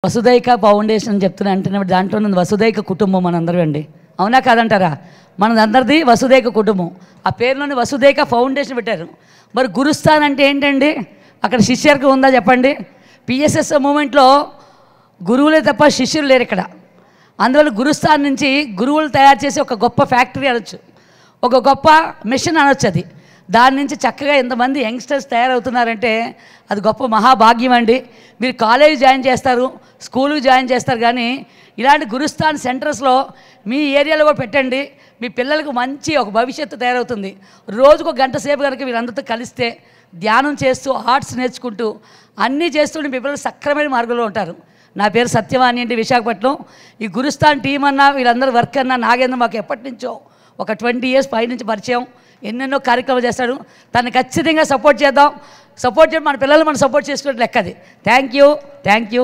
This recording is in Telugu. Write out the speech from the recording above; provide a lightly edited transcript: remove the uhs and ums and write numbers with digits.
వసుదైక ఫౌండేషన్ చెప్తున్నా అంటే దాంట్లో ఉంది వసుదైక కుటుంబం మనందరూ అండి. అవునా కాదంటారా? మనదందరిది వసుదైక కుటుంబం. ఆ పేరులోని వసుదైక ఫౌండేషన్ పెట్టారు. మరి గురుస్థాన్ అంటే ఏంటండి? అక్కడ శిష్యర్గం ఉందా చెప్పండి? పిఎస్ఎస్ మూమెంట్లో గురువులే తప్ప శిష్యులు లేరు ఇక్కడ. అందువల్ల గురుస్థాన్ నుంచి గురువులు తయారు చేసి ఒక గొప్ప ఫ్యాక్టరీ అనొచ్చు, ఒక గొప్ప మిషన్ అనొచ్చు. అది దాని నుంచి చక్కగా ఎంతమంది యంగ్స్టర్స్ తయారవుతున్నారంటే అది గొప్ప మహాభాగ్యం అండి. మీరు కాలేజ్ జాయిన్ చేస్తారు, స్కూల్కి జాయిన్ చేస్తారు, కానీ ఇలాంటి గురుస్థాన్ సెంటర్స్లో మీ ఏరియాలో కూడా పెట్టండి. మీ పిల్లలకు మంచి ఒక భవిష్యత్తు తయారవుతుంది. రోజుకు 1 గంట సేపు కనుక వీళ్ళందరితో కలిస్తే ధ్యానం చేస్తూ ఆర్ట్స్ నేర్చుకుంటూ అన్నీ చేస్తుంటే మీ పిల్లలు సక్రమైన మార్గంలో ఉంటారు. నా పేరు సత్యవాణి అండి, విశాఖపట్నం. ఈ గురుస్థాన్ టీం అన్నా వీళ్ళందరూ వర్క్ అన్నా నాగేంద్ర మాకు ఎప్పటి నుంచో ఒక 20 ఇయర్స్ పై నుంచి పరిచయం. ఎన్నెన్నో కార్యక్రమాలు చేస్తాడు. తను ఖచ్చితంగా సపోర్ట్ చేద్దాం. సపోర్ట్ చేయడం మన పిల్లలు మనం సపోర్ట్ చేసుకున్నట్టు లెక్క అది. Thank you.